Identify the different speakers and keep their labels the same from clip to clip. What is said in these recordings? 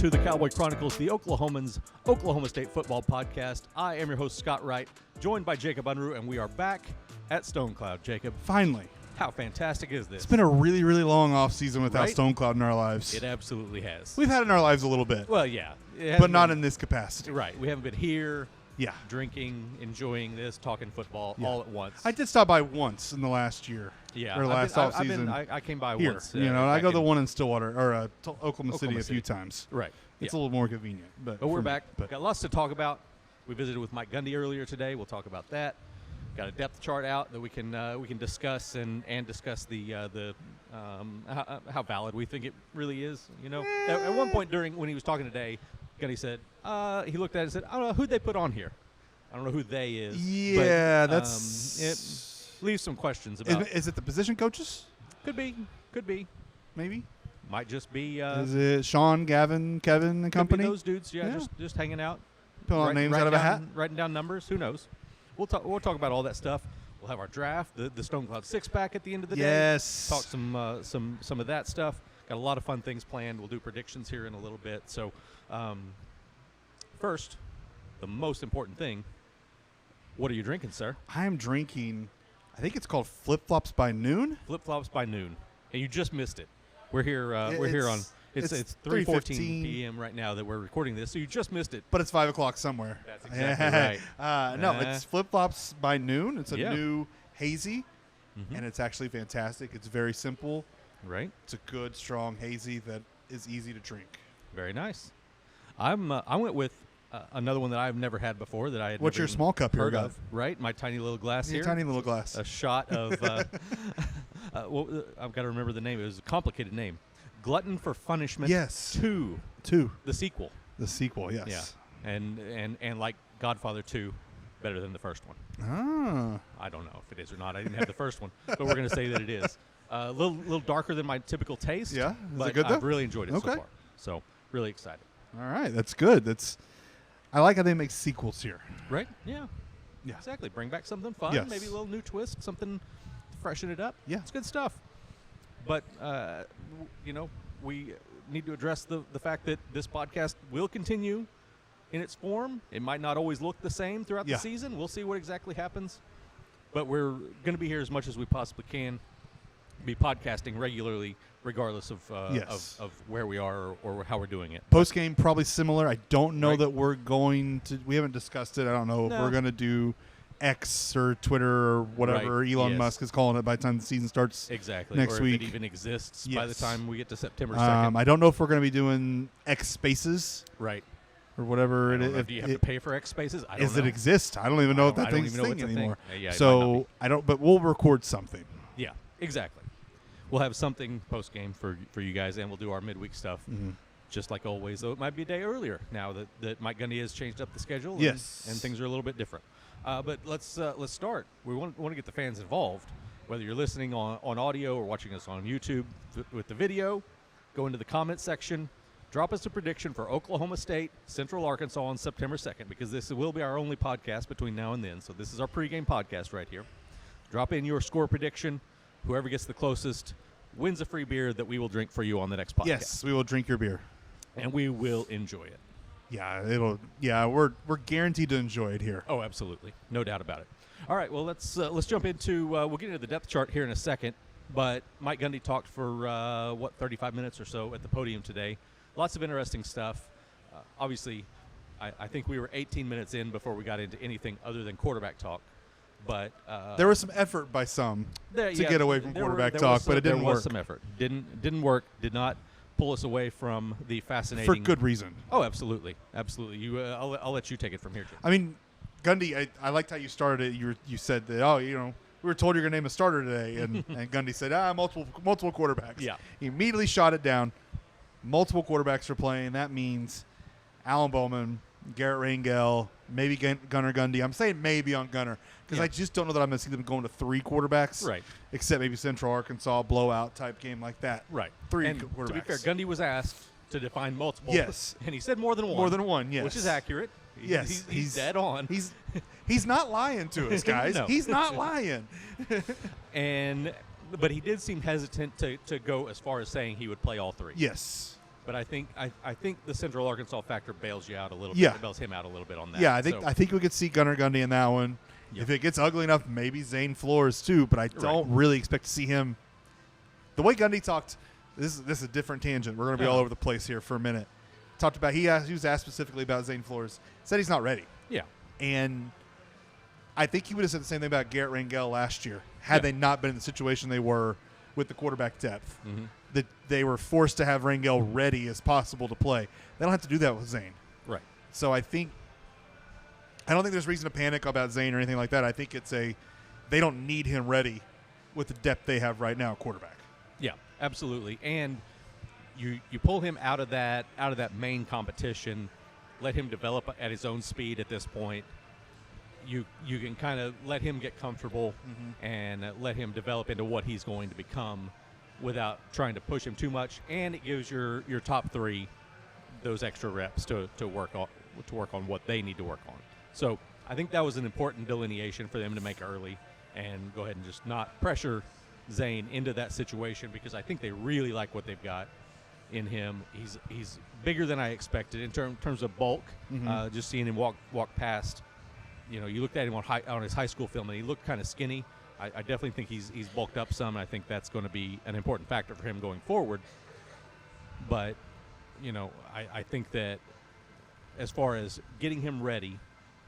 Speaker 1: to the Cowboy Chronicles, the Oklahoman's Oklahoma State football podcast. I am your host, Scott Wright, joined by Jacob Unruh, and we are back at Stone Cloud. Jacob,
Speaker 2: finally.
Speaker 1: How fantastic is this?
Speaker 2: It's been a really, really long off season without
Speaker 1: Right?
Speaker 2: Stone Cloud in our lives.
Speaker 1: It absolutely has.
Speaker 2: We've had it in our lives a little bit,
Speaker 1: Well, yeah.
Speaker 2: but not in this capacity.
Speaker 1: Right. We haven't been here
Speaker 2: Yeah.
Speaker 1: drinking, enjoying this, talking football all at once.
Speaker 2: I did stop by once in the last year.
Speaker 1: Yeah.
Speaker 2: Or last off
Speaker 1: I've
Speaker 2: season.
Speaker 1: I came by
Speaker 2: Here,
Speaker 1: once.
Speaker 2: I go
Speaker 1: back
Speaker 2: the
Speaker 1: in-
Speaker 2: one in Stillwater or Oklahoma City a
Speaker 1: City.
Speaker 2: few times.
Speaker 1: Right.
Speaker 2: It's
Speaker 1: yeah.
Speaker 2: a little more convenient, but
Speaker 1: But we're
Speaker 2: for me,
Speaker 1: back. Got lots to talk about. We visited with Mike Gundy earlier today. We'll talk about that. Got a depth chart out that we can discuss and discuss the how valid we think it really is. You know, at one point when he was talking today, Gundy said he looked at it and said, "I don't know who they put on here. I don't know who they is."
Speaker 2: Yeah,
Speaker 1: but,
Speaker 2: that's
Speaker 1: it leaves some questions about.
Speaker 2: Is it the position coaches?
Speaker 1: Could be,
Speaker 2: Maybe.
Speaker 1: might just be.
Speaker 2: Is it Sean, Gavin, Kevin, and
Speaker 1: could be
Speaker 2: company?
Speaker 1: those dudes, yeah.
Speaker 2: Yeah.
Speaker 1: just hanging out.
Speaker 2: Pulling out names out of a hat.
Speaker 1: Writing down numbers. Who knows? We'll talk about all that stuff. We'll have our draft, the Stone Cloud six-pack at the end of the day.
Speaker 2: Yes.
Speaker 1: Talk some of that stuff. Got a lot of fun things planned. We'll do predictions here in a little bit. So, first, the most important thing. What are you drinking, sir?
Speaker 2: I am drinking. I think it's called Flip Flops by Noon.
Speaker 1: Flip Flops by Noon, and you just missed it. We're here. We're here on. It's 3:14 p.m. right now that we're recording this, so you just missed it.
Speaker 2: But it's 5 o'clock somewhere.
Speaker 1: That's exactly right.
Speaker 2: No, it's Flip Flops by Noon. It's a
Speaker 1: Yeah.
Speaker 2: new hazy,
Speaker 1: Mhm.
Speaker 2: and it's actually fantastic. It's very simple.
Speaker 1: Right.
Speaker 2: It's a good, strong hazy that is easy to drink.
Speaker 1: Very nice. I went with another one that I've never had before that I had.
Speaker 2: What's
Speaker 1: never
Speaker 2: your
Speaker 1: even
Speaker 2: small cup here,
Speaker 1: heard
Speaker 2: guy?
Speaker 1: of? Right, my tiny little glass
Speaker 2: Your
Speaker 1: here.
Speaker 2: tiny little glass.
Speaker 1: A shot of. I've got to remember the name. It was a complicated name. Glutton for Punishment.
Speaker 2: Yes.
Speaker 1: 2.
Speaker 2: Two.
Speaker 1: The sequel.
Speaker 2: The sequel, yes.
Speaker 1: Yeah. And like Godfather 2, better than the first one.
Speaker 2: Ah.
Speaker 1: I don't know if it is or not. I didn't have the first one, but we're going to say that it is. A little darker than my typical taste.
Speaker 2: Yeah? Is
Speaker 1: but
Speaker 2: it good, though?
Speaker 1: I've really enjoyed it so
Speaker 2: Okay.
Speaker 1: far. So really excited.
Speaker 2: All right. That's good. I like how they make sequels here.
Speaker 1: Right? Yeah.
Speaker 2: Yeah.
Speaker 1: Exactly. Bring back something fun.
Speaker 2: Yes.
Speaker 1: Maybe a little new twist. Something to freshen it up.
Speaker 2: Yeah.
Speaker 1: It's good stuff. But, we need to address the fact that this podcast will continue in its form. It might not always look the same throughout
Speaker 2: Yeah.
Speaker 1: the season. We'll see what exactly happens. But we're going to be here as much as we possibly can, be podcasting regularly, regardless of
Speaker 2: Yes.
Speaker 1: of where we are or how we're doing it.
Speaker 2: Post game probably similar. I don't know
Speaker 1: Right.
Speaker 2: that we're going to. We haven't discussed it. I don't know if
Speaker 1: No.
Speaker 2: we're going to do X or Twitter or whatever
Speaker 1: Right,
Speaker 2: Elon
Speaker 1: yes.
Speaker 2: Musk is calling it by the time the season starts.
Speaker 1: Exactly.
Speaker 2: Next
Speaker 1: or
Speaker 2: week.
Speaker 1: if it even exists by the
Speaker 2: Yes.
Speaker 1: time we get to September 2nd.
Speaker 2: I don't know if we're going to be doing X Spaces
Speaker 1: Right.
Speaker 2: or whatever
Speaker 1: I
Speaker 2: it
Speaker 1: don't know.
Speaker 2: is.
Speaker 1: Do you have to pay for X Spaces? I don't
Speaker 2: Does
Speaker 1: know.
Speaker 2: it exist? I don't even know if
Speaker 1: I
Speaker 2: that
Speaker 1: don't
Speaker 2: thing's
Speaker 1: even know
Speaker 2: a
Speaker 1: it's
Speaker 2: thing
Speaker 1: a thing.
Speaker 2: anymore.
Speaker 1: Yeah, it might not
Speaker 2: So
Speaker 1: be.
Speaker 2: I don't. But we'll record something.
Speaker 1: Yeah, exactly. We'll have something post game for you guys, and we'll do our midweek stuff, just like always. Though it might be a day earlier now that Mike Gundy has changed up the schedule. And,
Speaker 2: Yes.
Speaker 1: and things are a little bit different. But let's start. We want to get the fans involved. Whether you're listening on audio or watching us on YouTube with the video, go into the comment section. Drop us a prediction for Oklahoma State, Central Arkansas on September 2nd, because this will be our only podcast between now and then. So this is our pregame podcast right here. Drop in your score prediction. Whoever gets the closest wins a free beer that we will drink for you on the next podcast.
Speaker 2: Yes, we will drink your beer.
Speaker 1: And we will enjoy it.
Speaker 2: Yeah, it'll. Yeah, we're guaranteed to enjoy it here.
Speaker 1: Oh, absolutely. No doubt about it. All right, well, let's jump into we'll get into the depth chart here in a second. But Mike Gundy talked for, 35 minutes or so at the podium today. Lots of interesting stuff. Obviously, I think we were 18 minutes in before we got into anything other than quarterback talk. But
Speaker 2: There was some effort by some to get away from quarterback talk, but it didn't
Speaker 1: There
Speaker 2: work.
Speaker 1: was some effort. Didn't work. Did not pull us away from the fascinating.
Speaker 2: For good reason.
Speaker 1: Oh, absolutely. Absolutely. I'll let you take it from here, Jim.
Speaker 2: I mean, Gundy, I liked how you started it. You said that, we were told you're going to name a starter today, and, and Gundy said, multiple quarterbacks.
Speaker 1: Yeah.
Speaker 2: He immediately shot it down. Multiple quarterbacks are playing. That means Alan Bowman, Garrett Rangel, maybe Gunnar Gundy. I'm saying maybe on Gunnar because I just don't know that I'm going to see them going to 3 quarterbacks.
Speaker 1: Right.
Speaker 2: Except maybe Central Arkansas blowout type game like that.
Speaker 1: Right.
Speaker 2: 3
Speaker 1: and
Speaker 2: quarterbacks.
Speaker 1: To be fair, Gundy was asked to define multiple.
Speaker 2: Yes.
Speaker 1: And he said more than one.
Speaker 2: More than one, yes.
Speaker 1: Which is accurate.
Speaker 2: Yes.
Speaker 1: He's dead on.
Speaker 2: He's not lying to us, guys.
Speaker 1: No.
Speaker 2: He's not lying.
Speaker 1: But he did seem hesitant to go as far as saying he would play all 3.
Speaker 2: Yes.
Speaker 1: But I think the Central Arkansas factor bails you out a little
Speaker 2: Yeah.
Speaker 1: bit. It bails him out a little bit on that.
Speaker 2: Yeah,
Speaker 1: So,
Speaker 2: I think we could see Gunnar Gundy in that one.
Speaker 1: Yeah.
Speaker 2: If it gets ugly enough, maybe Zane Flores too. But I don't really expect to see him. The way Gundy talked, this is a different tangent. We're going to be all over the place here for a minute. Talked about he was asked specifically about Zane Flores. Said he's not ready.
Speaker 1: Yeah.
Speaker 2: And I think he would have said the same thing about Garrett Rangel last year had they not been in the situation they were with the quarterback depth.
Speaker 1: Mm-hmm.
Speaker 2: That they were forced to have Rangel ready as possible to play. They don't have to do that with Zane.
Speaker 1: Right.
Speaker 2: So I don't think there's reason to panic about Zane or anything like that. I think they don't need him ready with the depth they have right now at quarterback.
Speaker 1: Yeah, absolutely. And you pull him out of that main competition, let him develop at his own speed at this point. You can kind of let him get comfortable and let him develop into what he's going to become without trying to push him too much, and it gives your top three those extra reps to work on what they need to work on. So I think that was an important delineation for them to make early and go ahead and just not pressure Zane into that situation, because I think they really like what they've got in him. He's bigger than I expected in terms of bulk. Just seeing him walk past, you looked at him on his high school film and he looked kind of skinny. I definitely think he's bulked up some, and I think that's going to be an important factor for him going forward. But I think that as far as getting him ready,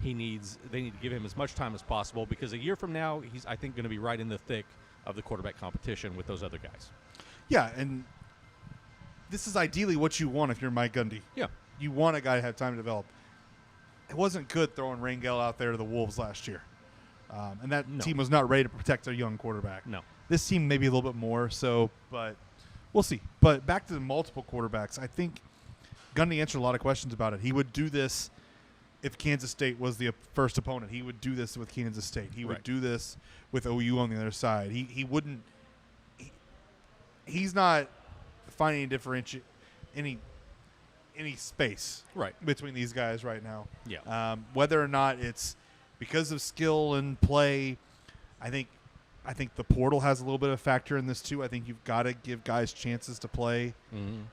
Speaker 1: they need to give him as much time as possible, because a year from now he's, I think, going to be right in the thick of the quarterback competition with those other guys.
Speaker 2: Yeah, and this is ideally what you want if you're Mike Gundy.
Speaker 1: Yeah.
Speaker 2: You want a guy to have time to develop. It wasn't good throwing Rangel out there to the Wolves last year. And that team was not ready to protect their young quarterback.
Speaker 1: No.
Speaker 2: This team maybe a little bit more so, but we'll see. But back to the multiple quarterbacks, I think Gundy answered a lot of questions about it. He would do this if Kansas State was the first opponent. He would do this with Kansas State. He would do this with OU on the other side. He wouldn't he's not finding any space between these guys right now.
Speaker 1: Yeah.
Speaker 2: Whether or not it's because of skill and play, I think the portal has a little bit of a factor in this too. I think you've got to give guys chances to play,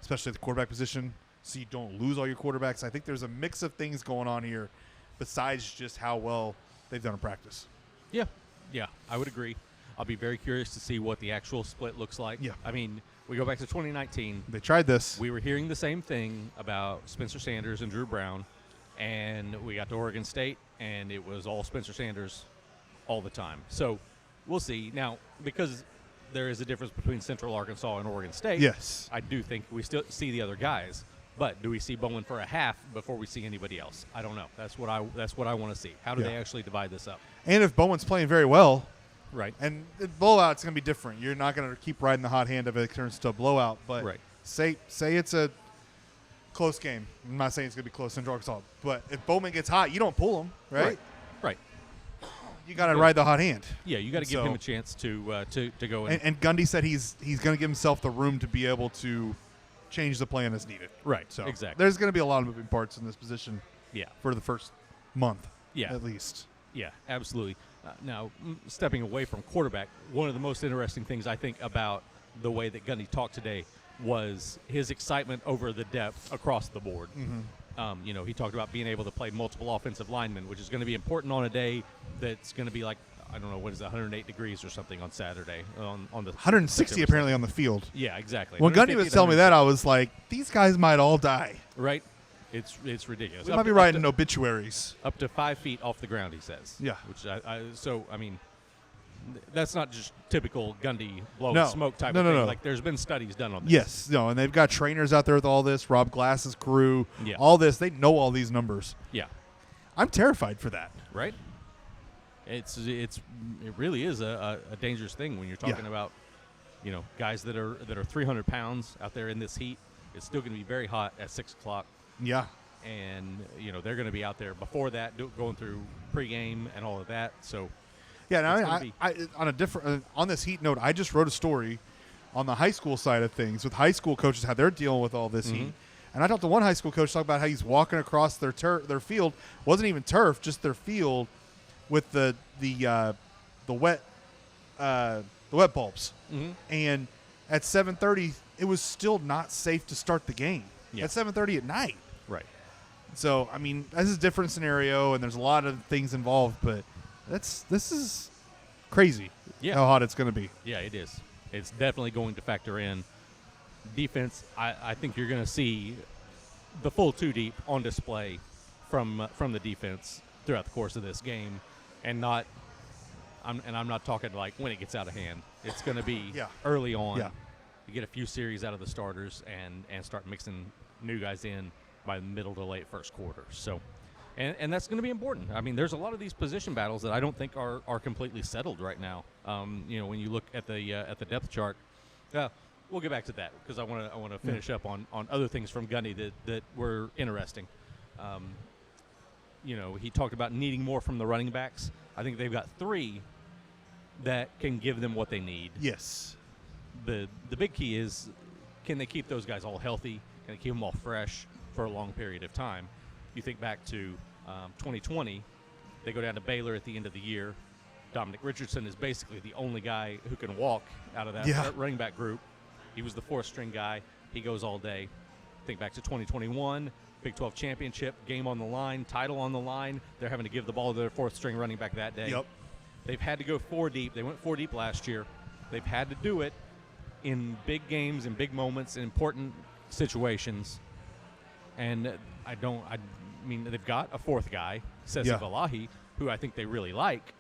Speaker 2: especially at the quarterback position, so you don't lose all your quarterbacks. I think there's a mix of things going on here besides just how well they've done in practice.
Speaker 1: Yeah, I would agree. I'll be very curious to see what the actual split looks like.
Speaker 2: Yeah.
Speaker 1: I mean, we go back to 2019.
Speaker 2: They tried this.
Speaker 1: We were hearing the same thing about Spencer Sanders and Drew Brown, and we got to Oregon State, and it was all Spencer Sanders all the time. So we'll see. Now, because there is a difference between Central Arkansas and Oregon State,
Speaker 2: yes,
Speaker 1: I do think we still see the other guys. But do we see Bowman for a half before we see anybody else? I don't know. That's what I want to see. How do they actually divide this up? And
Speaker 2: if Bowman's playing very well,
Speaker 1: right?
Speaker 2: And the blowout's going to be different. You're not going to keep riding the hot hand if it turns to a blowout. But say it's a close game. I'm not saying it's going to be close Central Arkansas, but if Bowman gets hot, you don't pull him, right?
Speaker 1: Right.
Speaker 2: You got to ride the hot hand.
Speaker 1: Yeah, you got to give him a chance to go in.
Speaker 2: And Gundy said he's going to give himself the room to be able to change the plan as needed.
Speaker 1: Right.
Speaker 2: So
Speaker 1: exactly.
Speaker 2: There's going to be a lot of moving parts in this position.
Speaker 1: Yeah.
Speaker 2: For the first month.
Speaker 1: Yeah.
Speaker 2: At least.
Speaker 1: Yeah, absolutely. Now, stepping away from quarterback, one of the most interesting things I think about the way that Gundy talked today was his excitement over the depth across the board. He talked about being able to play multiple offensive linemen, which is going to be important on a day that's going to be like, I don't know, what is it, 108 degrees or something on Saturday on the
Speaker 2: 160 apparently on the field.
Speaker 1: Yeah, exactly.
Speaker 2: When Gundy was telling me that, I was like, these guys might all die.
Speaker 1: Right. It's ridiculous.
Speaker 2: We might be writing obituaries.
Speaker 1: Up to 5 feet off the ground, he says.
Speaker 2: Yeah.
Speaker 1: Which I mean, that's not just typical Gundy blowing smoke type of thing.
Speaker 2: No.
Speaker 1: Like, there's been studies done on this.
Speaker 2: Yes. No, and they've got trainers out there with all this, Rob Glass's crew, all this. They know all these numbers.
Speaker 1: Yeah.
Speaker 2: I'm terrified for that.
Speaker 1: Right? It really is a dangerous thing when you're talking about, guys that are 300 pounds out there in this heat. It's still going to be very hot at 6 o'clock.
Speaker 2: Yeah.
Speaker 1: And, they're going to be out there before that, going through pregame and all of that. So,
Speaker 2: yeah, on this heat note, I just wrote a story on the high school side of things with high school coaches, how they're dealing with all this heat. And I talked to one high school coach talk about how he's walking across their field. Wasn't even turf, just their field with the wet bulbs. And at 7:30, it was still not safe to start the game.
Speaker 1: Yeah.
Speaker 2: at 7:30 at night.
Speaker 1: Right.
Speaker 2: So, I mean, this is a different scenario, and there's a lot of things involved, but this is crazy how hot it's going to be.
Speaker 1: Yeah, it is. It's definitely going to factor in. Defense, I think you're going to see the full two deep on display from the defense throughout the course of this game, and I'm not talking like when it gets out of hand. It's going to be early on.
Speaker 2: Yeah.
Speaker 1: You get a few series out of the starters and start mixing new guys in by the middle to late first quarter. So, and that's going to be important. I mean, there's a lot of these position battles that I don't think are completely settled right now. When you look at the depth chart, we'll get back to that because I want to finish up on other things from Gundy that were interesting. He talked about needing more from the running backs. I think they've got 3 that can give them what they need.
Speaker 2: Yes.
Speaker 1: The big key is, can they keep those guys all healthy? Can they keep them all fresh for a long period of time? You think back to 2020, they go down to Baylor at the end of the year. Dominic Richardson is basically the only guy who can walk out of that running back group. He was the 4th-string guy. He goes all day. Think back to 2021, Big 12 championship, game on the line, title on the line. They're having to give the ball to their 4th-string running back that day.
Speaker 2: Yep.
Speaker 1: They've had to go 4 deep. They went 4 deep last year. They've had to do it in big games, in big moments, in important situations. And I mean, they've got a 4th guy, Sesi Valahi, who I think they really like,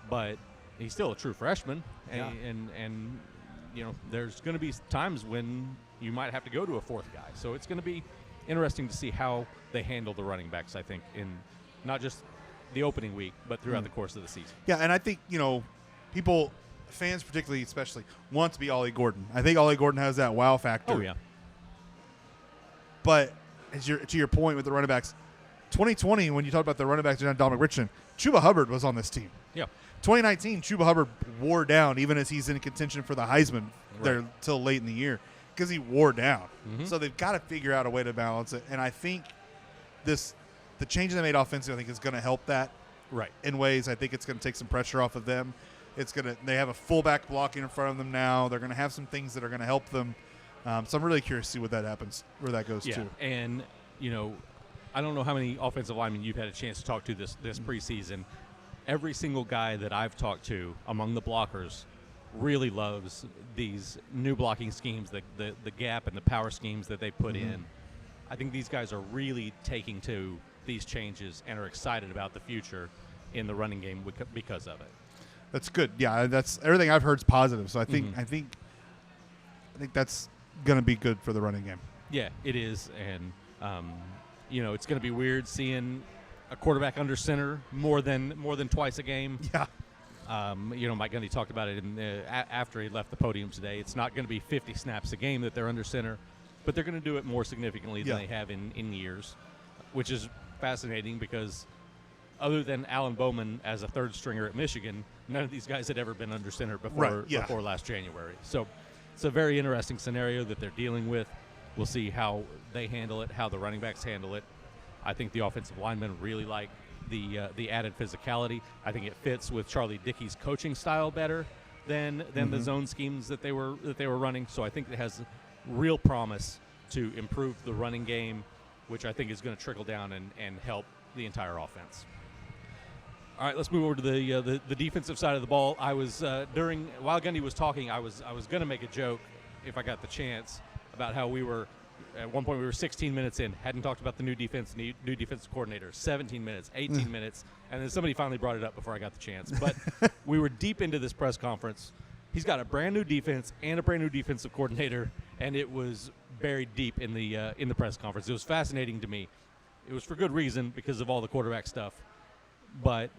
Speaker 1: but he's still a true freshman. And there's going to be times when you might have to go to a 4th guy. So it's going to be interesting to see how they handle the running backs, I think, in not just the opening week, but throughout the course of the season.
Speaker 2: Yeah, and I think, people, fans particularly, especially, want to be Ollie Gordon. I think Ollie Gordon has that wow factor.
Speaker 1: Oh, yeah.
Speaker 2: But to your point with the running backs, 2020, when you talk about the running backs and Dominic Richardson, Chuba Hubbard was on this team.
Speaker 1: Yeah.
Speaker 2: 2019, Chuba Hubbard wore down, even as he's in contention for the Heisman there till late in the year, because he wore down. Mm-hmm. So they've got to figure out a way to balance it. And I think the change they made offensively, I think, is going to help that in ways. I think it's going to take some pressure off of them. They have a fullback blocking in front of them now. They're going to have some things that are going to help them. So I'm really curious to see what that happens, where that goes to.
Speaker 1: And, I don't know how many offensive linemen you've had a chance to talk to this preseason. Every single guy that I've talked to among the blockers really loves these new blocking schemes, the gap and the power schemes that they put in. I think these guys are really taking to these changes and are excited about the future in the running game because of it.
Speaker 2: That's good. Yeah, that's everything I've heard is positive. So I think I think that's going to be good for the running game.
Speaker 1: Yeah, it is, and it's going to be weird seeing a quarterback under center more than twice a game.
Speaker 2: Yeah.
Speaker 1: Mike Gundy talked about it after he left the podium today. It's not going to be 50 snaps a game that they're under center, but they're going to do it more significantly than they have in years, which is fascinating because other than Alan Bowman as a 3rd stringer at Michigan, none of these guys had ever been under center before last January. So it's a very interesting scenario that they're dealing with. We'll see how they handle it, how the running backs handle it. I think the offensive linemen really like the added physicality. I think it fits with Charlie Dickey's coaching style better than the zone schemes that they were running. So I think it has real promise to improve the running game, which I think is going to trickle down and help the entire offense. All right, let's move over to the defensive side of the ball. I was while Gundy was talking, I was going to make a joke if I got the chance about how we were at one point we were 16 minutes in, hadn't talked about the new defensive coordinator. 17 minutes, 18 minutes, and then somebody finally brought it up before I got the chance. But we were deep into this press conference. He's got a brand new defense and a brand new defensive coordinator, and it was buried deep in the press conference. It was fascinating to me. It was for good reason because of all the quarterback stuff, but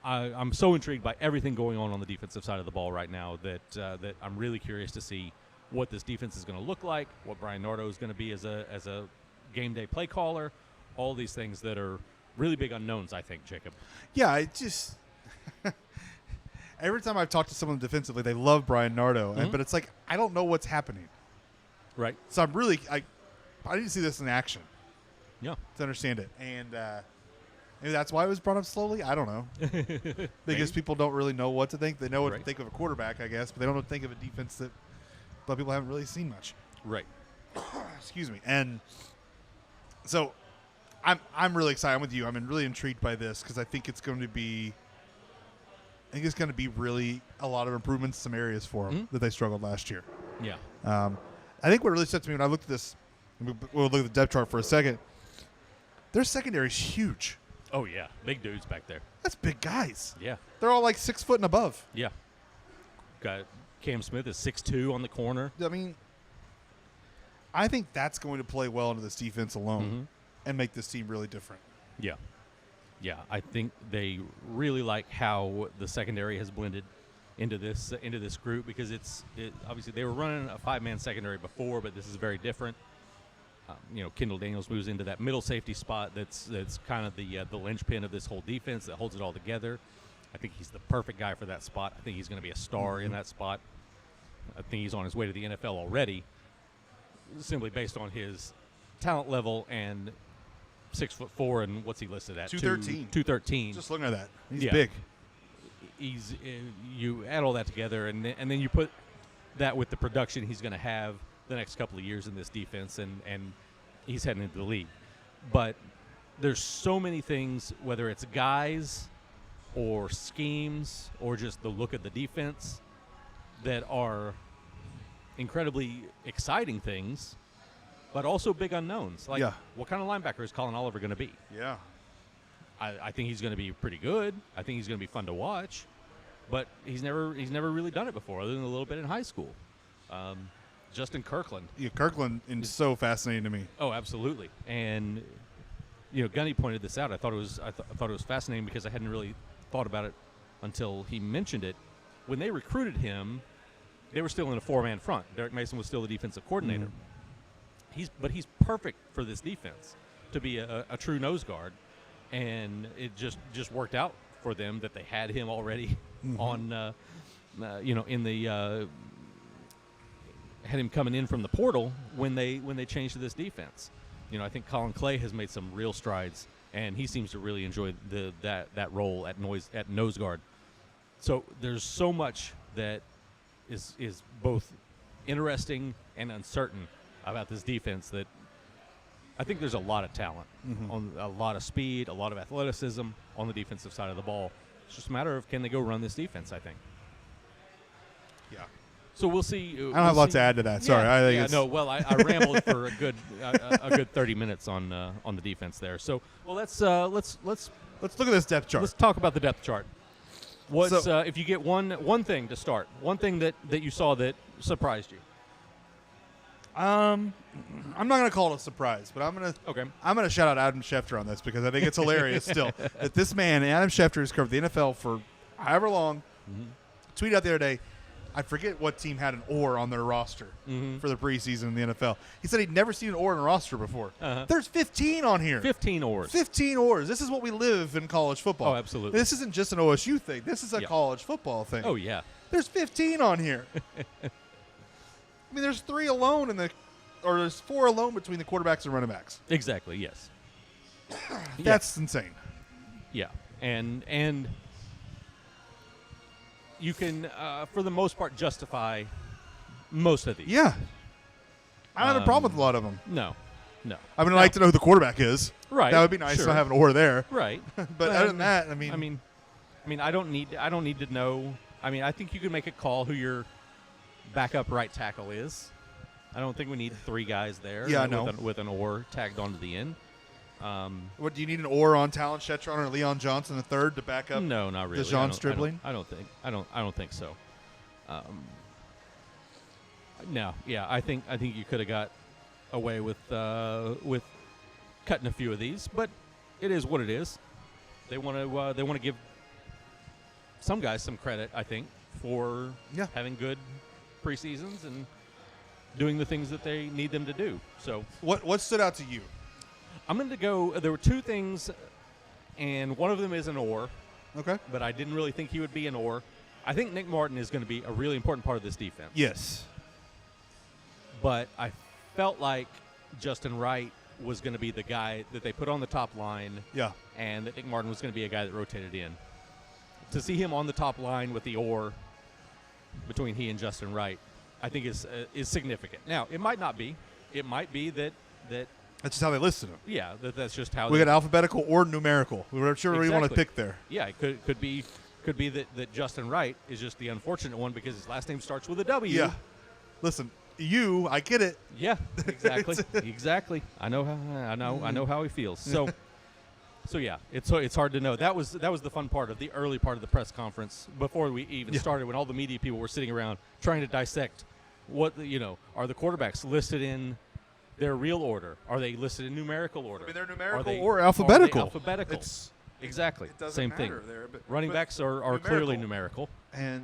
Speaker 1: I'm so intrigued by everything going on the defensive side of the ball right now that I'm really curious to see what this defense is going to look like, what Brian Nardo is going to be as a game day play caller, all these things that are really big unknowns, I think, Jacob.
Speaker 2: Yeah, it just every time I've talked to someone defensively, they love Brian Nardo, but it's like I don't know what's happening.
Speaker 1: Right.
Speaker 2: So I'm really I need to see this in action.
Speaker 1: Yeah.
Speaker 2: To understand it, and maybe that's why it was brought up slowly. I don't know, because people don't really know what to think. They know what to think of a quarterback, I guess, but they don't know what to think of a defense that people haven't really seen much.
Speaker 1: Right.
Speaker 2: Excuse me. And so I'm really excited. I'm with you. I'm really intrigued by this because I think it's going to be really a lot of improvements in some areas for them that they struggled last year.
Speaker 1: Yeah.
Speaker 2: I think what really stood to me when I looked at this, we'll look at the depth chart for a second. Their secondary is huge.
Speaker 1: Oh, yeah. Big dudes back there.
Speaker 2: That's big guys.
Speaker 1: Yeah.
Speaker 2: They're all like 6 foot and above.
Speaker 1: Yeah. Got Cam Smith is 6'2" on the corner.
Speaker 2: I mean, I think that's going to play well into this defense alone and make this team really different.
Speaker 1: Yeah. Yeah, I think they really like how the secondary has blended into this group because obviously they were running a 5-man secondary before, but this is very different. Kendall Daniels moves into that middle safety spot. That's kind of the linchpin of this whole defense that holds it all together. I think he's the perfect guy for that spot. I think he's going to be a star in that spot. I think he's on his way to the NFL already, simply based on his talent level and 6'4" and what's he listed at?
Speaker 2: 213.
Speaker 1: 213.
Speaker 2: Just looking at that, he's big.
Speaker 1: You add all that together, and then you put that with the production he's going to have the next couple of years in this defense, and he's heading into the league. But there's so many things, whether it's guys or schemes or just the look of the defense, that are incredibly exciting things, but also big unknowns. Like, what kind of linebacker is Colin Oliver going to be?
Speaker 2: Yeah.
Speaker 1: I think he's going to be pretty good. I think he's going to be fun to watch, but he's never really done it before, other than a little bit in high school. Justin Kirkland.
Speaker 2: Yeah, Kirkland is so fascinating to me.
Speaker 1: Oh, absolutely. And Gundy pointed this out. I thought it was fascinating because I hadn't really thought about it until he mentioned it. When they recruited him, they were still in a 4-man front. Derek Mason was still the defensive coordinator. But he's perfect for this defense to be a true nose guard, and it just worked out for them that they had him already on in the had him coming in from the portal when they changed to this defense. I think Colin Clay has made some real strides, and he seems to really enjoy that role at nose guard. So there's so much that is both interesting and uncertain about this defense that I think there's a lot of talent, on a lot of speed, a lot of athleticism on the defensive side of the ball. It's just a matter of can they go run this defense, I think. Yeah. So we'll see.
Speaker 2: I don't have a lot to add to that. Sorry.
Speaker 1: I rambled for a good 30 minutes on the defense there. So let's
Speaker 2: look at this depth chart.
Speaker 1: Let's talk about the depth chart. If you get one thing to start, one thing that you saw that surprised you?
Speaker 2: I'm not going to call it a surprise, but I'm going to shout out Adam Schefter on this because I think it's hilarious still that this man, Adam Schefter, has covered the NFL for however long. Tweeted out the other day, I forget what team had an or on their roster for the preseason in the NFL. He said he'd never seen an or in a roster before. There's 15 on here.
Speaker 1: 15 ors.
Speaker 2: 15 ors. This is what we live in college football.
Speaker 1: Oh, absolutely.
Speaker 2: This isn't just an OSU thing. This is a college football thing.
Speaker 1: Oh, yeah.
Speaker 2: There's 15 on here. I mean, there's 3 alone there's 4 alone between the quarterbacks and running backs.
Speaker 1: Exactly, yes.
Speaker 2: That's insane.
Speaker 1: Yeah, and you can, for the most part, justify most of these.
Speaker 2: Yeah. I don't have a problem with a lot of them.
Speaker 1: No.
Speaker 2: I mean, I'd like to know who the quarterback is.
Speaker 1: Right.
Speaker 2: That would be nice
Speaker 1: sure.
Speaker 2: to have an or there.
Speaker 1: Right.
Speaker 2: But other than that, I
Speaker 1: mean, I don't need to know. I mean, I think you can make a call who your backup right tackle is. I don't think we need 3 guys there.
Speaker 2: Yeah, no.
Speaker 1: With an or tagged onto the end.
Speaker 2: What do you need an or on Talon Shetron or Leon Johnson III to back up?
Speaker 1: No, not really.
Speaker 2: DeJon Stribling?
Speaker 1: I don't think so. No, yeah, I think you could have got away with cutting a few of these, but it is what it is. They want to give some guys some credit, I think, for having good preseasons and doing the things that they need them to do. So
Speaker 2: what stood out to you?
Speaker 1: I'm going to go. There were 2 things, and one of them is an or.
Speaker 2: Okay.
Speaker 1: But I didn't really think he would be an or. I think Nick Martin is going to be a really important part of this defense.
Speaker 2: Yes.
Speaker 1: But I felt like Justin Wright was going to be the guy that they put on the top line.
Speaker 2: Yeah.
Speaker 1: And that Nick Martin was going to be a guy that rotated in. To see him on the top line with the or between he and Justin Wright, I think is significant. Now, it might not be. it might be that
Speaker 2: That's just how they listed them.
Speaker 1: yeah, that's just how
Speaker 2: We
Speaker 1: they,
Speaker 2: got alphabetical or numerical. Whichever we want to
Speaker 1: Exactly.
Speaker 2: pick there.
Speaker 1: yeah, it could be that Justin Wright is just the unfortunate one because his last name starts with a W.
Speaker 2: Yeah. Listen, I get it.
Speaker 1: Yeah, exactly. Exactly. I know how he feels. So yeah, it's hard to know. That was the fun part of the early part of the press conference before we even started, when all the media people were sitting around trying to dissect what are the quarterbacks listed in their real order? Are they listed in numerical order?
Speaker 2: I mean, they're numerical
Speaker 1: Are they,
Speaker 2: or alphabetical.
Speaker 1: Are they alphabetical. Exactly.
Speaker 2: It doesn't
Speaker 1: Same
Speaker 2: matter
Speaker 1: thing.
Speaker 2: there,
Speaker 1: Running backs are clearly numerical.
Speaker 2: And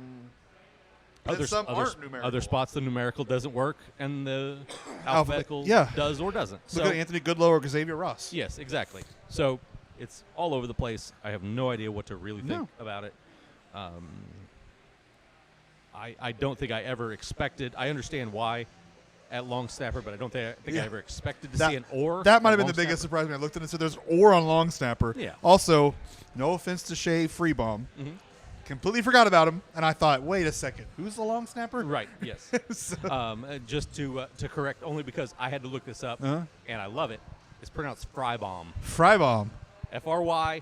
Speaker 1: Some
Speaker 2: aren't numerical.
Speaker 1: Other spots the numerical doesn't work, and the alphabetical does or doesn't.
Speaker 2: Look at Anthony Goodlow or Xavier Ross.
Speaker 1: Yes, exactly. So it's all over the place. I have no idea what to really think about it. I don't think I ever expected. I understand why at long snapper, but I don't think I ever expected to see an or.
Speaker 2: That might have
Speaker 1: at
Speaker 2: been the
Speaker 1: long
Speaker 2: biggest
Speaker 1: snapper.
Speaker 2: surprise when I looked at it and said there's or on long snapper.
Speaker 1: Yeah.
Speaker 2: Also, no offense to Shea Freebaum.
Speaker 1: Mm-hmm.
Speaker 2: Completely forgot about him, and I thought, wait a second, who's the long snapper?
Speaker 1: Right. Yes. Just to correct, only because I had to look this up, and I love it. It's pronounced Frybaum.
Speaker 2: Frybaum.
Speaker 1: FRYBOM.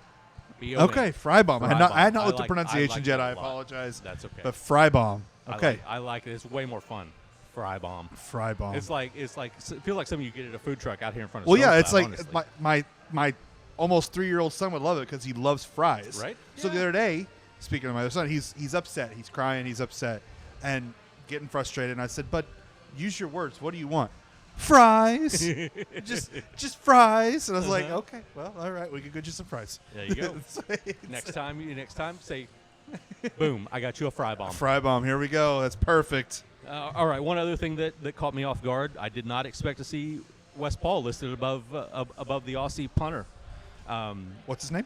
Speaker 2: Okay, Frybaum. I had not looked at pronunciations yet. I
Speaker 1: that a lot.
Speaker 2: apologize.
Speaker 1: That's okay.
Speaker 2: But Frybaum. Okay.
Speaker 1: I like it. It's way more fun. Frybaum.
Speaker 2: Frybaum.
Speaker 1: It's like it feels like something you get at a food truck out here in front of.
Speaker 2: Well, yeah, it's
Speaker 1: Stoneflat,
Speaker 2: like
Speaker 1: honestly.
Speaker 2: my almost 3-year-old son would love it because he loves fries.
Speaker 1: Right.
Speaker 2: So the other day, speaking of my other son, he's upset. He's crying. He's upset and getting frustrated. And I said, "But use your words. What do you want?" Fries. just fries. And I was like, "Okay, well, all right. We could go just some fries."
Speaker 1: There you go. next time, say, "Boom! I got you a Frybaum."
Speaker 2: Frybaum. Here we go. That's perfect.
Speaker 1: All right. One other thing that caught me off guard. I did not expect to see Wes Paul listed above the Aussie punter.
Speaker 2: What's his name?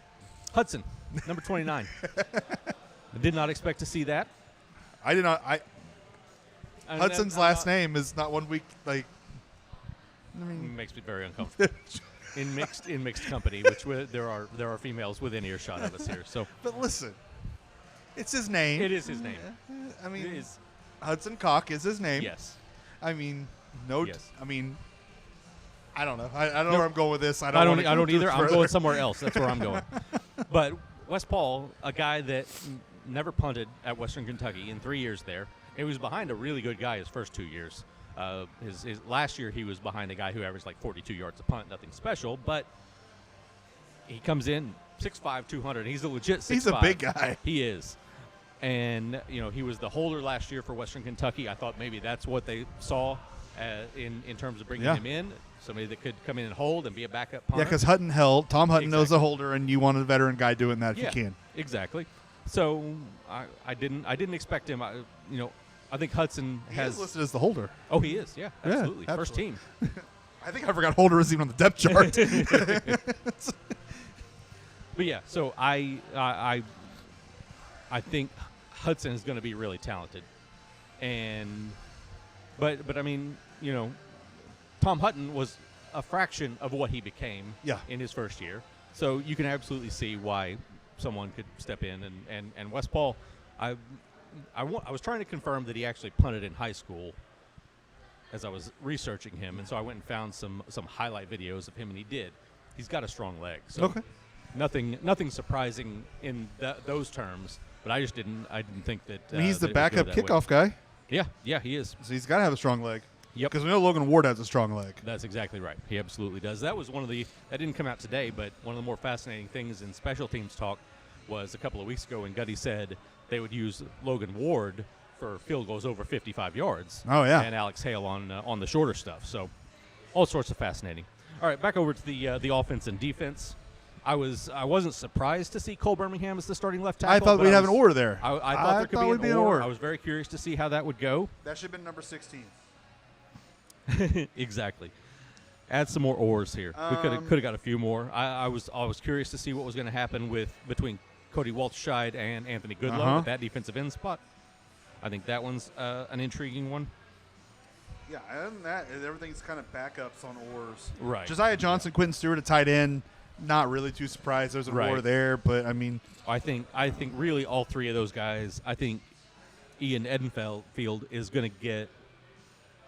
Speaker 1: Hudson, number 29. I did not expect to see that.
Speaker 2: I did not.
Speaker 1: And
Speaker 2: Hudson's last name is not one week. Like, I mean,
Speaker 1: makes me very uncomfortable. in mixed company, which there are females within earshot of us here. So,
Speaker 2: but listen, it's his name.
Speaker 1: it is his name.
Speaker 2: I mean,
Speaker 1: It is.
Speaker 2: Hudson Cock is his name.
Speaker 1: Yes.
Speaker 2: I mean,
Speaker 1: Yes.
Speaker 2: I mean, I don't know. I don't know where I'm going with this. I
Speaker 1: I
Speaker 2: don't
Speaker 1: don't either. I'm
Speaker 2: further.
Speaker 1: going somewhere else. That's where I'm going. But Wes Paul, a guy that never punted at Western Kentucky in 3 years there. He was behind a really good guy his first 2 years. His last year he was behind a guy who averaged like 42 yards a punt, nothing special. But he comes in 6'5", 200. He's a legit 6'5".
Speaker 2: He's a big guy.
Speaker 1: He is. And, he was the holder last year for Western Kentucky. I thought maybe that's what they saw in terms of bringing him in. Somebody that could come in and hold and be a backup punter.
Speaker 2: Yeah, because Hutton held. Tom Hutton knows
Speaker 1: Exactly.
Speaker 2: the holder, and you want a veteran guy doing that if you can.
Speaker 1: Exactly. So I didn't expect him. I think Hudson
Speaker 2: He
Speaker 1: has
Speaker 2: is listed as the holder.
Speaker 1: Oh, he is. Yeah, absolutely.
Speaker 2: Yeah,
Speaker 1: First team.
Speaker 2: I think I forgot holder was even on the depth chart.
Speaker 1: But yeah, so I think Hudson is going to be really talented, but I mean, Tom Hutton was a fraction of what he became in his first year, so you can absolutely see why someone could step in and Wes Paul. I was trying to confirm that he actually punted in high school as I was researching him, and so I went and found some highlight videos of him, and he did. He's got a strong leg. So
Speaker 2: Okay.
Speaker 1: Nothing surprising in those terms, but I didn't think that.
Speaker 2: I mean, he's the
Speaker 1: that it would
Speaker 2: backup
Speaker 1: go that way.
Speaker 2: kickoff guy,
Speaker 1: Yeah, he is.
Speaker 2: so he's got to have a strong leg.
Speaker 1: Yep.
Speaker 2: Because we know Logan Ward has a strong leg.
Speaker 1: That's exactly right. He absolutely does. That was that didn't come out today, but one of the more fascinating things in special teams talk was a couple of weeks ago when Gundy said they would use Logan Ward for field goals over 55 yards.
Speaker 2: Oh, yeah.
Speaker 1: And Alex Hale on the shorter stuff. So all sorts of fascinating. All right, back over to the offense and defense. I wasn't surprised to see Cole Birmingham as the starting left tackle.
Speaker 2: I thought
Speaker 1: but
Speaker 2: we'd have an or there.
Speaker 1: I thought there could
Speaker 2: we'd
Speaker 1: be an or. I was very curious to see how that would go.
Speaker 2: That should have been number 16.
Speaker 1: Exactly. Add some more ors here. We could have got a few more. I was curious to see what was going to happen between Cody Waltscheid and Anthony Goodlow at that defensive end spot. I think that one's an intriguing one.
Speaker 2: Yeah, other than that, everything's kind of backups on oars.
Speaker 1: Right.
Speaker 2: Josiah Johnson, Quentin Stewart, a tight end. Not really too surprised there's an
Speaker 1: Right.
Speaker 2: or there, but I mean,
Speaker 1: I think really all three of those guys. I think Ian Edenfield is going to get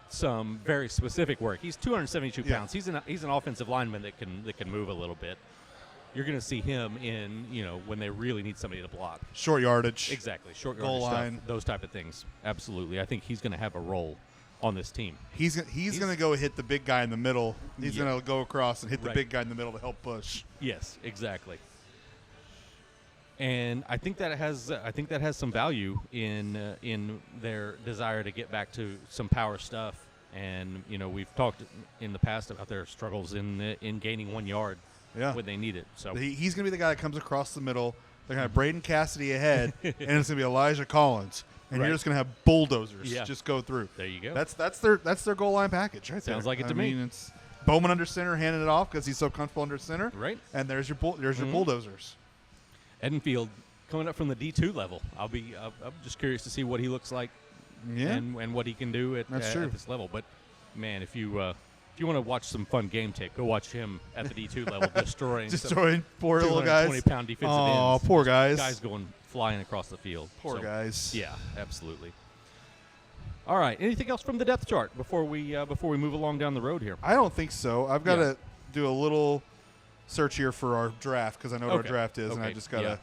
Speaker 1: some very specific work. He's 272
Speaker 2: Yeah.
Speaker 1: pounds. He's an offensive lineman that can move a little bit. You're going to see him in, when they really need somebody to block.
Speaker 2: Short yardage.
Speaker 1: Exactly. Short
Speaker 2: Goal
Speaker 1: yardage
Speaker 2: line.
Speaker 1: stuff, those type of things. Absolutely. I think he's going to have a role on this team.
Speaker 2: He's going to go hit the big guy in the middle. He's
Speaker 1: Yeah.
Speaker 2: going to go across and hit the
Speaker 1: Right.
Speaker 2: big guy in the middle to help push.
Speaker 1: Yes, exactly. And I think that has some value in their desire to get back to some power stuff. And we've talked in the past about their struggles in gaining 1 yard when they need it. So
Speaker 2: He's going to be the guy that comes across the middle. They're going to have Braden Cassidy ahead, and it's going to be Elijah Collins. And
Speaker 1: Right.
Speaker 2: you're just going to have bulldozers
Speaker 1: Yeah.
Speaker 2: just go through.
Speaker 1: there you go.
Speaker 2: That's their goal line package right there.
Speaker 1: Sounds like it to
Speaker 2: I
Speaker 1: me.
Speaker 2: mean, it's Bowman under center, handing it off because he's so comfortable under center.
Speaker 1: Right.
Speaker 2: And there's your bulldozers.
Speaker 1: Edenfield coming up from the D2 level. I'm just curious to see what he looks like
Speaker 2: Yeah.
Speaker 1: and what he can do at this level. But man, if you want to watch some fun game tape, go watch him at the D2 level destroying
Speaker 2: poor little guys.
Speaker 1: 220-pound defensive
Speaker 2: Oh,
Speaker 1: ends.
Speaker 2: poor guys.
Speaker 1: Guys going flying across the field.
Speaker 2: Poor
Speaker 1: So,
Speaker 2: guys.
Speaker 1: Yeah, absolutely. All right. Anything else from the depth chart before we move along down the road here?
Speaker 2: I don't think so. I've got
Speaker 1: Yeah.
Speaker 2: to do a little search here for our draft because I know what our
Speaker 1: Okay.
Speaker 2: draft is, and I
Speaker 1: Okay.
Speaker 2: just got to.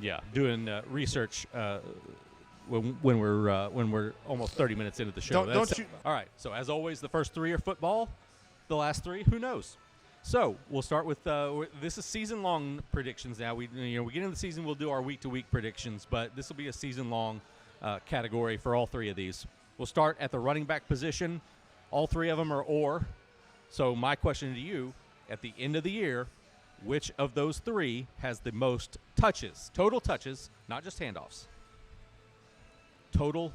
Speaker 1: Yeah, doing research when we're almost 30 minutes into the show.
Speaker 2: Don't you-
Speaker 1: All right. So as always, the first three are football. The last three, who knows? So we'll start with this is season-long predictions. Now we get into the season, we'll do our week-to-week predictions, but this will be a season-long category for all three of these. We'll start at the running back position. All three of them are or. So my question to you, at the end of the year, which of those three has the most touches? Total touches, not just handoffs. Total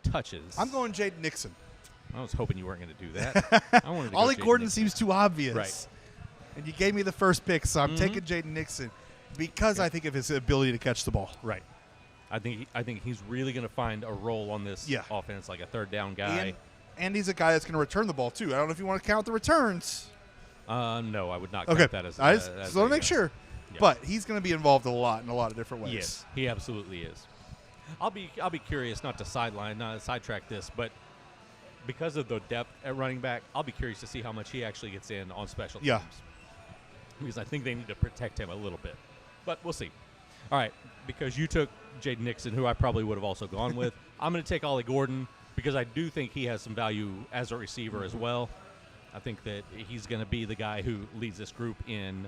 Speaker 1: touches.
Speaker 2: I'm going Jaden Nixon.
Speaker 1: I was hoping you weren't going to do that. I wanted to go
Speaker 2: Ollie
Speaker 1: Jaden
Speaker 2: Gordon
Speaker 1: Nixon.
Speaker 2: seems too obvious.
Speaker 1: Right.
Speaker 2: And you gave me the first pick, so I'm taking Jaden Nixon because I think of his ability to catch the ball.
Speaker 1: Right. I think he's really going to find a role on this offense, like a third down guy.
Speaker 2: And he's a guy that's going to return the ball, too. I don't know if you want to count the returns.
Speaker 1: No, I would not
Speaker 2: Okay.
Speaker 1: count that as
Speaker 2: So to make sure.
Speaker 1: Yeah.
Speaker 2: But he's going to be involved a lot in a lot of different ways.
Speaker 1: Yes, he absolutely is. I'll be curious, not to sidetrack this, but because of the depth at running back, I'll be curious to see how much he actually gets in on special teams.
Speaker 2: Yeah.
Speaker 1: Because I think they need to protect him a little bit. But we'll see. All right, because you took Jaden Nixon, who I probably would have also gone with, I'm going to take Ollie Gordon because I do think he has some value as a receiver as well. I think that he's going to be the guy who leads this group in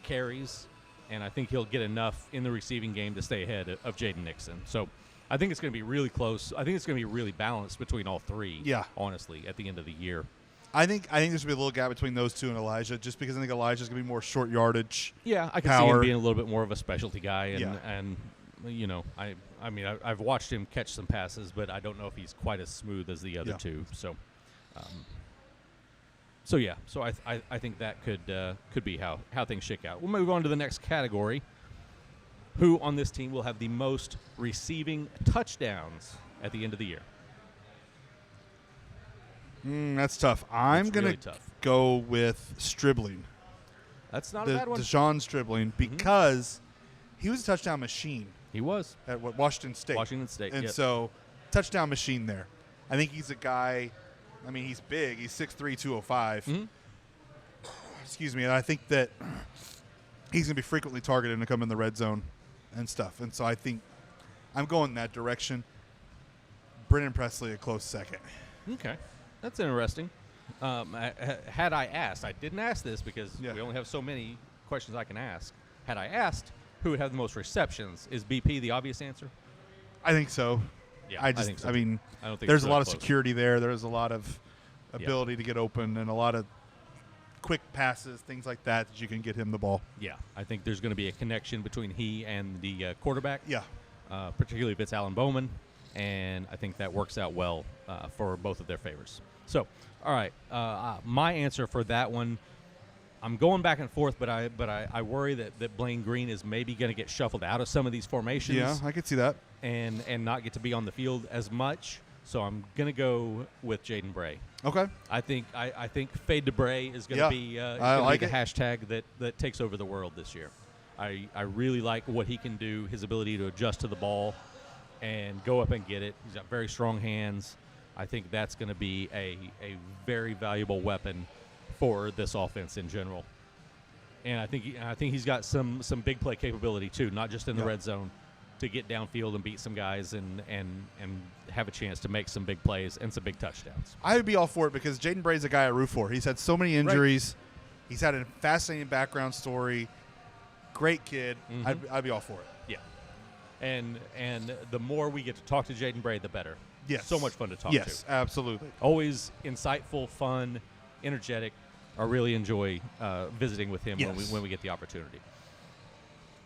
Speaker 1: carries, and I think he'll get enough in the receiving game to stay ahead of Jaden Nixon. So I think it's going to be really close. I think it's going to be really balanced between all three, honestly, at the end of the year.
Speaker 2: I think there's going to be a little gap between those two and Elijah, just because I think Elijah's going to be more short yardage.
Speaker 1: Yeah, I can see him being a little bit more of a specialty guy, and I've watched him catch some passes, but I don't know if he's quite as smooth as the other two. So, so I think that could be how things shake out. We'll move on to the next category. Who on this team will have the most receiving touchdowns at the end of the year?
Speaker 2: That's tough. I'm going to go with Stribling.
Speaker 1: That's not a bad one.
Speaker 2: Deshaun Stribling, because he was a touchdown machine.
Speaker 1: He was.
Speaker 2: At Washington State. And so, touchdown machine there. I think he's a guy, he's big. He's 6'3", 205. Excuse me. And I think that he's going to be frequently targeted and come in the red zone and stuff. And so I think I'm going that direction. Brennan Presley a close second.
Speaker 1: Okay. That's interesting. Had I asked, I didn't ask this because we only have so many questions I can ask. Had I asked who would have the most receptions, is BP the obvious answer?
Speaker 2: I think so.
Speaker 1: Yeah, I think so.
Speaker 2: I don't think there's a lot of security there. There's a lot of ability to get open and a lot of quick passes, things like that you can get him the ball.
Speaker 1: Yeah, I think there's going to be a connection between he and the quarterback.
Speaker 2: Yeah.
Speaker 1: Particularly if it's Alan Bowman, and I think that works out well for both of their favors. So, all right, my answer for that one, I'm going back and forth, but I worry that Blaine Green is maybe going to get shuffled out of some of these formations.
Speaker 2: Yeah, I could see that.
Speaker 1: And not get to be on the field as much. So I'm going to go with Jaden Bray.
Speaker 2: Okay.
Speaker 1: I think Fade to Bray is going to be the hashtag that takes over the world this year. I really like what he can do, his ability to adjust to the ball and go up and get it. He's got very strong hands. I think that's going to be a very valuable weapon for this offense in general. And I think he's got some big play capability too, not just in the red zone, to get downfield and beat some guys and have a chance to make some big plays and some big touchdowns.
Speaker 2: I would be all for it because Jaden Bray's a guy I root for. He's had so many injuries. Right. He's had a fascinating background story. Great kid. Mm-hmm. I'd be all for it.
Speaker 1: Yeah. And the more we get to talk to Jaden Bray, the better.
Speaker 2: Yes.
Speaker 1: So much fun to talk to.
Speaker 2: Yes, absolutely.
Speaker 1: Always insightful, fun, energetic. I really enjoy visiting with him when we get the opportunity.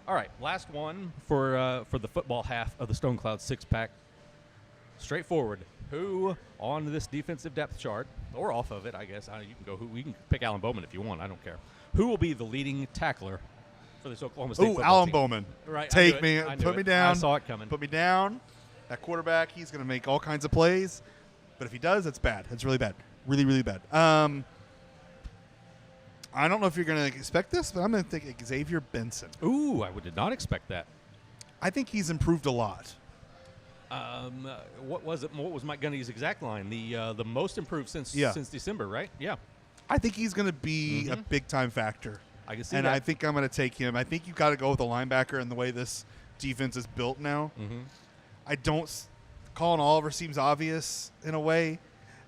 Speaker 1: All right, last one for the football half of the Stone Cloud six-pack. Straightforward. Who on this defensive depth chart, or off of it, I guess, you can go. You can pick Alan Bowman if you want. I don't care. Who will be the leading tackler for this Oklahoma State football
Speaker 2: Alan
Speaker 1: team?
Speaker 2: Bowman.
Speaker 1: Right.
Speaker 2: Take me. Put me down.
Speaker 1: I saw it coming.
Speaker 2: Put me down. That quarterback, he's going to make all kinds of plays. But if he does, it's bad. It's really bad. Really, really bad. I don't know if you're going to expect this, but I'm going to think Xavier Benson.
Speaker 1: Ooh, I did not expect that.
Speaker 2: I think he's improved a lot.
Speaker 1: What was it? What was Mike Gundy's exact line? The most improved since December, right? Yeah.
Speaker 2: I think he's going to be a big time factor.
Speaker 1: I can see
Speaker 2: and
Speaker 1: that.
Speaker 2: I think I'm going to take him. I think you got to go with a linebacker and the way this defense is built now.
Speaker 1: Mm-hmm.
Speaker 2: I don't. Colin Oliver seems obvious in a way,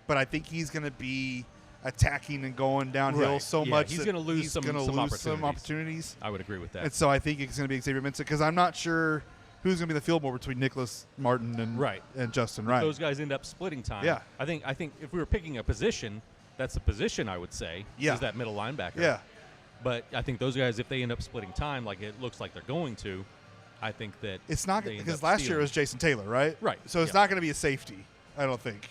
Speaker 2: but I think he's going to be attacking and going downhill so much.
Speaker 1: He's going to lose some
Speaker 2: opportunities.
Speaker 1: I would agree with that.
Speaker 2: And so I think it's going to be Xavier Benson because I'm not sure who's going to be the field more between Nicholas Martin and Justin Wright.
Speaker 1: Those guys end up splitting time.
Speaker 2: Yeah.
Speaker 1: I think if we were picking a position, that's the position I would say is that middle linebacker.
Speaker 2: Yeah.
Speaker 1: But I think those guys, if they end up splitting time like it looks like they're going to, I think that
Speaker 2: it's not because last year it was Jason Taylor, right?
Speaker 1: Right.
Speaker 2: So it's not going to be a safety, I don't think.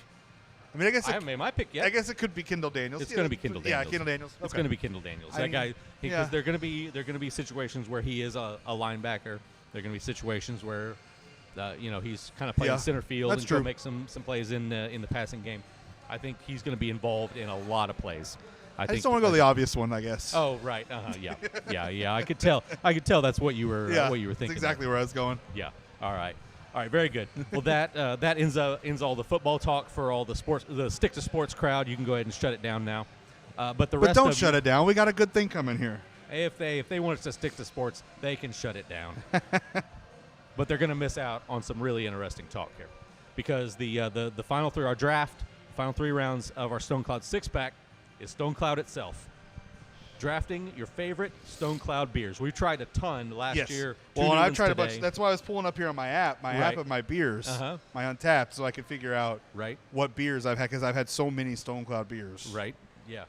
Speaker 2: I mean, I guess
Speaker 1: I haven't made my pick yet.
Speaker 2: I guess it could be Kendall Daniels.
Speaker 1: It's going to be Kendall Daniels.
Speaker 2: Yeah, Kendall Daniels.
Speaker 1: It's going to be Kendall Daniels. That guy, because they're going to be situations where he is a linebacker. There are going to be situations where, he's kind of playing center field and go make some plays in the passing game. I think he's going to be involved in a lot of plays. I
Speaker 2: just don't want to go the obvious one, I guess.
Speaker 1: Oh, right. Yeah. I could tell. That's what you were. What you were thinking.
Speaker 2: That's exactly where I was going.
Speaker 1: Yeah. All right. Very good. Well, that ends all the football talk for all the stick to sports crowd. You can go ahead and shut it down now. But don't
Speaker 2: shut it down. We got a good thing coming here.
Speaker 1: If they want us to stick to sports, they can shut it down. But they're going to miss out on some really interesting talk here, because the final three, our draft, final 3 rounds of our Stone Cloud six-pack is Stone Cloud itself. Drafting your favorite Stone Cloud beers. We tried a ton last year.
Speaker 2: Well, and I've tried a bunch. That's why I was pulling up here on my app, app of my beers, my Untapped, so I could figure out what beers I've had, because I've had so many Stone Cloud beers.
Speaker 1: Right. Yeah.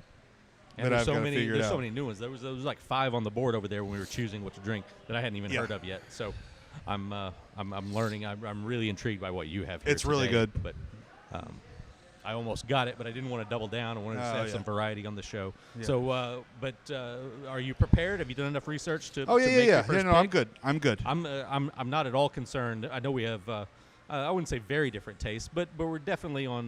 Speaker 1: And there's so many new ones. There was like 5 on the board over there when we were choosing what to drink that I hadn't even heard of yet. So I'm learning. I'm really intrigued by what you have here.
Speaker 2: It's really good.
Speaker 1: But I almost got it, but I didn't want to double down. I wanted to have some variety on the show. Yeah. So, are you prepared? Have you done enough research to?
Speaker 2: Oh,
Speaker 1: to make your
Speaker 2: first
Speaker 1: pick?
Speaker 2: I'm good.
Speaker 1: I'm not at all concerned. I know we have. I wouldn't say very different tastes, but we're definitely on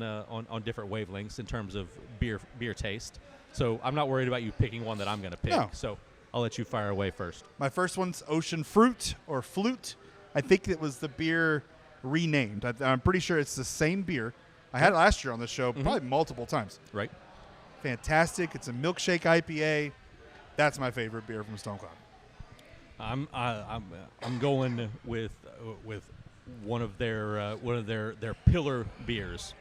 Speaker 1: different wavelengths in terms of beer taste. So I'm not worried about you picking one that I'm going to pick.
Speaker 2: No.
Speaker 1: So I'll let you fire away first.
Speaker 2: My first one's Ocean Fruit or Flute. I think it was the beer renamed. I'm pretty sure it's the same beer. I had it last year on the show, probably multiple times.
Speaker 1: Right.
Speaker 2: Fantastic. It's a milkshake IPA. That's my favorite beer from Stone Cloud.
Speaker 1: I'm going with one of their pillar beers,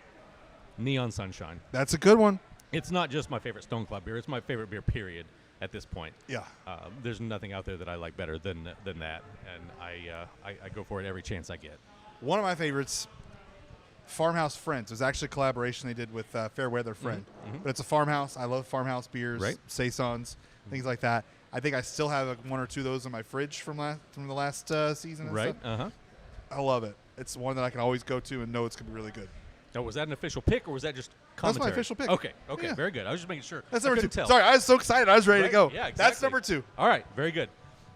Speaker 1: Neon Sunshine.
Speaker 2: That's a good one.
Speaker 1: It's not just my favorite Stone Cloud beer. It's my favorite beer, period, at this point.
Speaker 2: Yeah.
Speaker 1: There's nothing out there that I like better than that, and I go for it every chance I get.
Speaker 2: One of my favorites, Farmhouse Friends. It was actually a collaboration they did with Fairweather Friend. But it's a farmhouse. I love farmhouse beers, saisons, things like that. I think I still have 1 or 2 of those in my fridge from the last season. And stuff. I love it. It's one that I can always go to and know it's going to be really good.
Speaker 1: Oh, was that an official pick, or was that just commentary?
Speaker 2: That's my official pick.
Speaker 1: Okay,
Speaker 2: yeah.
Speaker 1: Very good. I was just making sure.
Speaker 2: That's number 2. Sorry, I was so excited. I was ready to go.
Speaker 1: Yeah, exactly.
Speaker 2: That's number 2.
Speaker 1: All right, very good.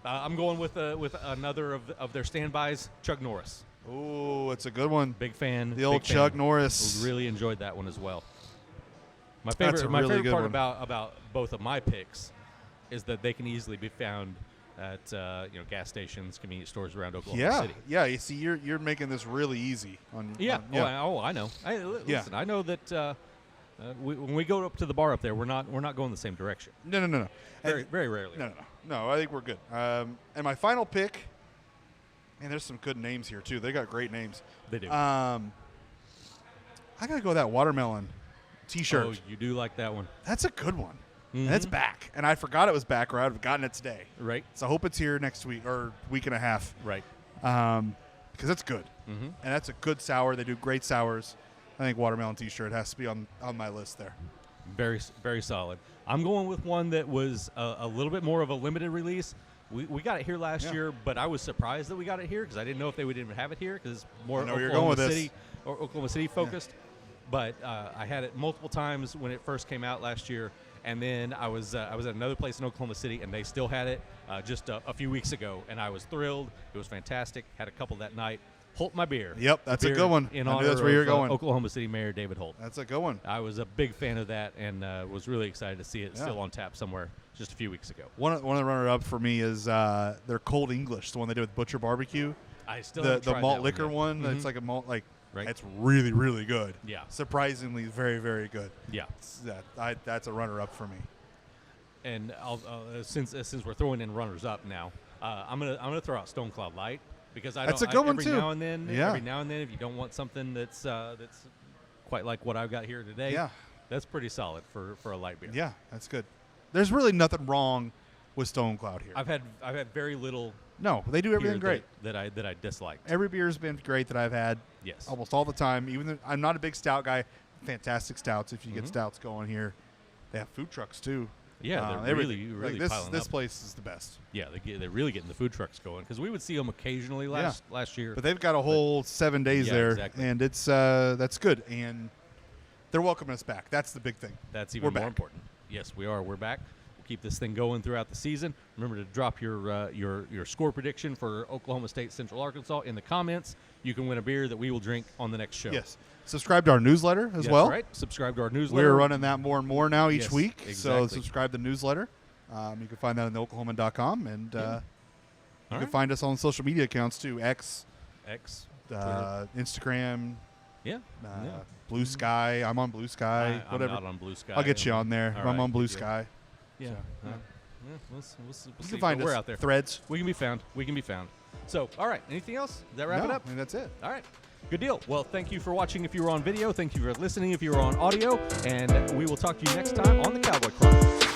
Speaker 1: I'm going with another of their standbys, Chuck Norris.
Speaker 2: Oh, it's a good one.
Speaker 1: Big fan.
Speaker 2: The old Chuck Norris.
Speaker 1: Really enjoyed that one as well. My favorite part about both of my picks is that they can easily be found at gas stations, convenience stores around Oklahoma City.
Speaker 2: Yeah. You see, you're making this really easy.
Speaker 1: Yeah. I know. Listen, I know that when we go up to the bar up there, we're not going the same direction.
Speaker 2: No.
Speaker 1: Very rarely.
Speaker 2: No. I think we're good. And my final pick, and there's some good names here too. They got great names.
Speaker 1: They do.
Speaker 2: I gotta go with that watermelon T-shirt.
Speaker 1: Oh, you do like that one.
Speaker 2: That's a good one.
Speaker 1: Mm-hmm.
Speaker 2: And it's back, and I forgot it was back, or I'd have gotten it today.
Speaker 1: Right.
Speaker 2: So I hope it's here next week or week and a half.
Speaker 1: Right.
Speaker 2: Because it's good,
Speaker 1: Mm-hmm.
Speaker 2: and that's a good sour. They do great sours. I think watermelon T-shirt has to be on my list there.
Speaker 1: Very, very solid. I'm going with one that was a little bit more of a limited release. We got it here last year, but I was surprised that we got it here because I didn't know if they would even have it here because it's more Oklahoma City focused.
Speaker 2: Yeah.
Speaker 1: But I had it multiple times when it first came out last year, and then I was at another place in Oklahoma City, and they still had it just a few weeks ago, and I was thrilled. It was fantastic. Had a couple that night. Holt my beer.
Speaker 2: Yep, that's a good one.
Speaker 1: In
Speaker 2: I knew
Speaker 1: honor
Speaker 2: that's where you're
Speaker 1: of
Speaker 2: going.
Speaker 1: Oklahoma City Mayor David Holt.
Speaker 2: That's a good one.
Speaker 1: I was a big fan of that and was really excited to see it still on tap somewhere just a few weeks ago.
Speaker 2: One of the runner-up for me is their Cold English, the one they did with Butcher Barbecue.
Speaker 1: I still
Speaker 2: the malt liquor one.
Speaker 1: Mm-hmm.
Speaker 2: It's like a malt
Speaker 1: Right.
Speaker 2: It's really, really good.
Speaker 1: Yeah.
Speaker 2: Surprisingly, very, very good.
Speaker 1: Yeah.
Speaker 2: That's a runner-up for me.
Speaker 1: And since we're throwing in runners-up now, I'm gonna throw out Stone Cloud Light because
Speaker 2: That's a good one
Speaker 1: every
Speaker 2: too.
Speaker 1: now and then,
Speaker 2: Yeah.
Speaker 1: every now and then, if you don't want something that's quite like what I've got here today, that's pretty solid for a light beer.
Speaker 2: Yeah, that's good. There's really nothing wrong with Stone Cloud here.
Speaker 1: I've had very little.
Speaker 2: No, they do everything great.
Speaker 1: That I disliked.
Speaker 2: Every beer has been great that I've had.
Speaker 1: Yes.
Speaker 2: Almost all the time. Even though I'm not a big stout guy. Fantastic stouts if you get stouts going here. They have food trucks too.
Speaker 1: Yeah, they're really
Speaker 2: this
Speaker 1: piling
Speaker 2: this
Speaker 1: up.
Speaker 2: place is the best.
Speaker 1: Yeah, they're really getting the food trucks going because we would see them occasionally last year.
Speaker 2: But they've got a whole 7 days there,
Speaker 1: exactly.
Speaker 2: and it's that's good. And they're welcoming us back. That's the big thing.
Speaker 1: That's even more important. Yes, we are. We're back. We'll keep this thing going throughout the season. Remember to drop your score prediction for Oklahoma State Central Arkansas in the comments. You can win a beer that we will drink on the next show.
Speaker 2: Yes. Subscribe to our newsletter as well.
Speaker 1: That's right. Subscribe to our newsletter.
Speaker 2: We're running that more and more now each week.
Speaker 1: Exactly.
Speaker 2: So subscribe to the newsletter. You can find that on the Oklahoman.com. And you can find us on social media accounts too. X, Instagram, Blue Sky. I'm on Blue Sky. Whatever.
Speaker 1: I'm not on Blue Sky.
Speaker 2: I'll get you on there. I'm on Blue Sky.
Speaker 1: Yeah.
Speaker 2: So,
Speaker 1: we'll see.
Speaker 2: You can find us.
Speaker 1: We're out there.
Speaker 2: Threads.
Speaker 1: We can be found. So, all right. Anything else? Does that wrap it up?
Speaker 2: I mean, that's it.
Speaker 1: All right. Good deal. Well, thank you for watching if you were on video. Thank you for listening if you were on audio. And we will talk to you next time on the Cowboy Chronicles.